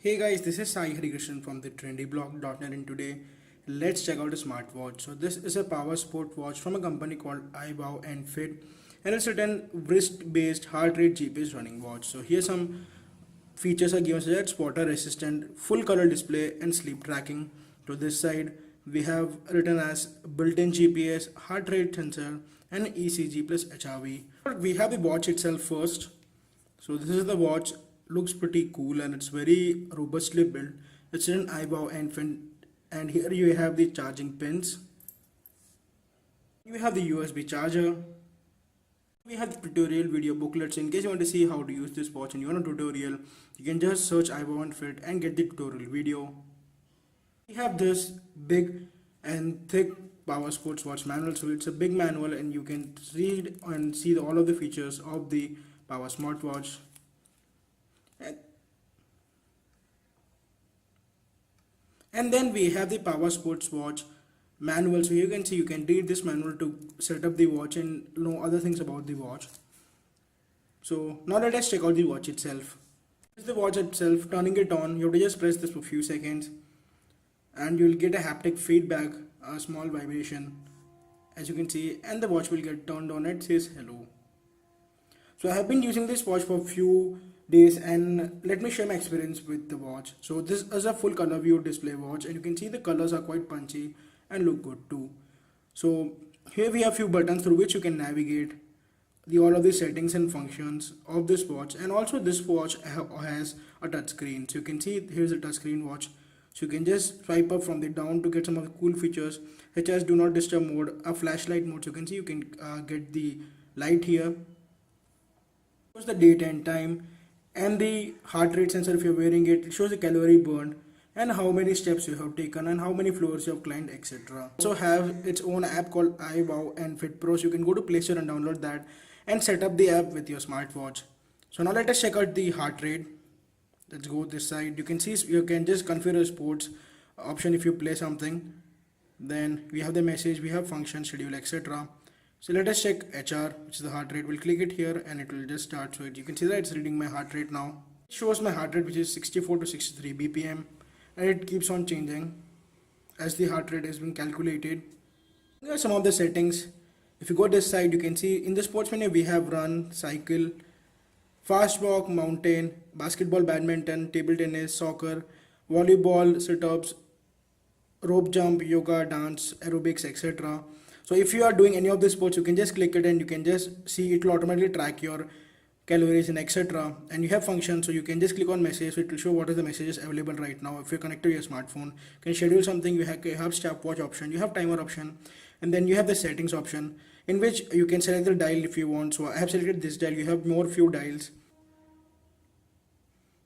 Hey guys, this is Sai Hari Krishnan from the trendyblog.net, and today let's check out a smartwatch. So this is a power sport watch from a company called IWownFit, and it's a 10 wrist-based heart rate GPS running watch. So here some features are given such as spotter resistant, full color display and sleep tracking. To this side we have written as built-in GPS, heart rate sensor and ECG plus HRV. We have the watch itself first. So this is the watch. Looks pretty cool and it's very robustly built. It's an IWownFit, and here you have the charging pins. You have the USB charger. We have the tutorial video booklets. In case you want to see how to use this watch and you want a tutorial, you can just search IWownFit and get the tutorial video. We have this big and thick power sports watch manual. So it's a big manual and you can read and see all of the features of the power smartwatch. And then we have the power sports watch manual. So you can see, you can read this manual to set up the watch and know other things about the watch. So now let us check out the watch itself. This is the watch itself. Turning it on, you have to just press this for a few seconds and you will get a haptic feedback, a small vibration as you can see, and the watch will get turned on. It says hello. So I have been using this watch for a few days and let me share my experience with the watch. So this is a full color view display watch and you can see the colors are quite punchy and look good too. So here we have few buttons through which you can navigate all of the settings and functions of this watch, and also this watch has a touch screen. So you can see here's a touch screen watch. So you can just swipe up from the down to get some of the cool features such as do not disturb mode, a flashlight mode. So you can see you can get the light here. Shows the date and time, and the heart rate sensor if you're wearing it. It shows the calorie burned and how many steps you have taken and how many floors you have climbed, etc. Also have its own app called IWownFit Pro. So you can go to Play Store and download that and set up the app with your smartwatch. So now let us check out the heart rate. Let's go this side. You can see you can just configure a sports option if you play something. Then we have the message, we have function, schedule, etc. So let us check HR, which is the heart rate. We'll click it here and it will just start. So you can see that it's reading my heart rate now. It shows my heart rate, which is 64 to 63 BPM, and it keeps on changing as the heart rate is being calculated. There are some of the settings. If you go this side, you can see in the sports menu we have run, cycle, fast walk, mountain, basketball, badminton, table tennis, soccer, volleyball, sit-ups, rope jump, yoga, dance, aerobics, etc. So if you are doing any of these sports, you can just click it and you can just see it will automatically track your calories and etc. And you have functions, so you can just click on message, so it will show what are the messages available right now. If you're connected to your smartphone, you can schedule something. You have stopwatch option, you have timer option, and then you have the settings option in which you can select the dial if you want. So I have selected this dial. You have few dials.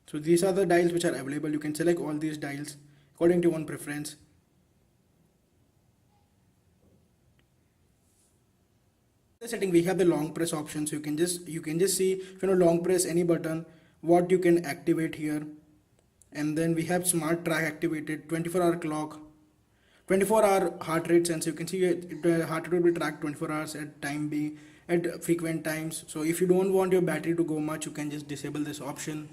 So these are the dials which are available. You can select all these dials according to one preference. The setting, we have the long press option. So you can just see if you long press any button what you can activate here. And then we have smart track activated, 24-hour clock, 24-hour heart rate sensor. You can see heart rate will be tracked 24 hours at time B at frequent times. So if you don't want your battery to go much, you can just disable this option.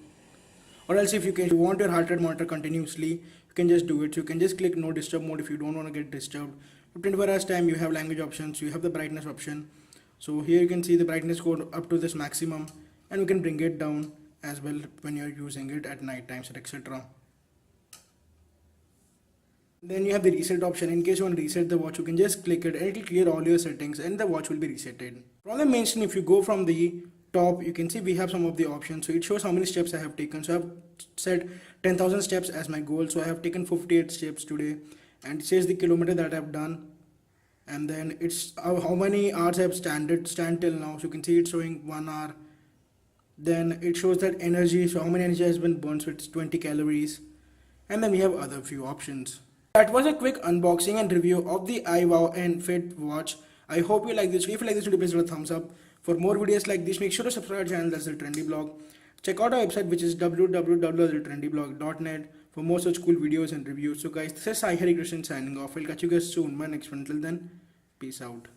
Or else if you want your heart rate monitor continuously, you can just do it. So you can just click no disturb mode if you don't want to get disturbed. For 24 hours time, you have language options, you have the brightness option. So here you can see the brightness go up to this maximum, and you can bring it down as well when you're using it at night times, etc. Then you have the reset option. In case you want to reset the watch, you can just click it and it will clear all your settings and the watch will be resetted. From the main screen, if you go from the top, you can see we have some of the options. So it shows how many steps I have taken. So I have set 10,000 steps as my goal. So I have taken 58 steps today, and it says the kilometer that I've done. And then it's how many hours I have stand till now. So you can see it's showing 1 hour. Then it shows that energy, so how many energy has been burned, so it's 20 calories. And then we have other few options. That was a quick unboxing and review of the IWownFit watch. I hope you like this. If you like this video, please give it a thumbs up. For more videos like this, make sure to subscribe to our channel, that's the Trendy Blog. Check out our website, which is www.trendyblog.net, for more such cool videos and reviews. So guys, this is Sai Hari Krishnan signing off. I'll catch you guys soon. My next one. Until then, peace out.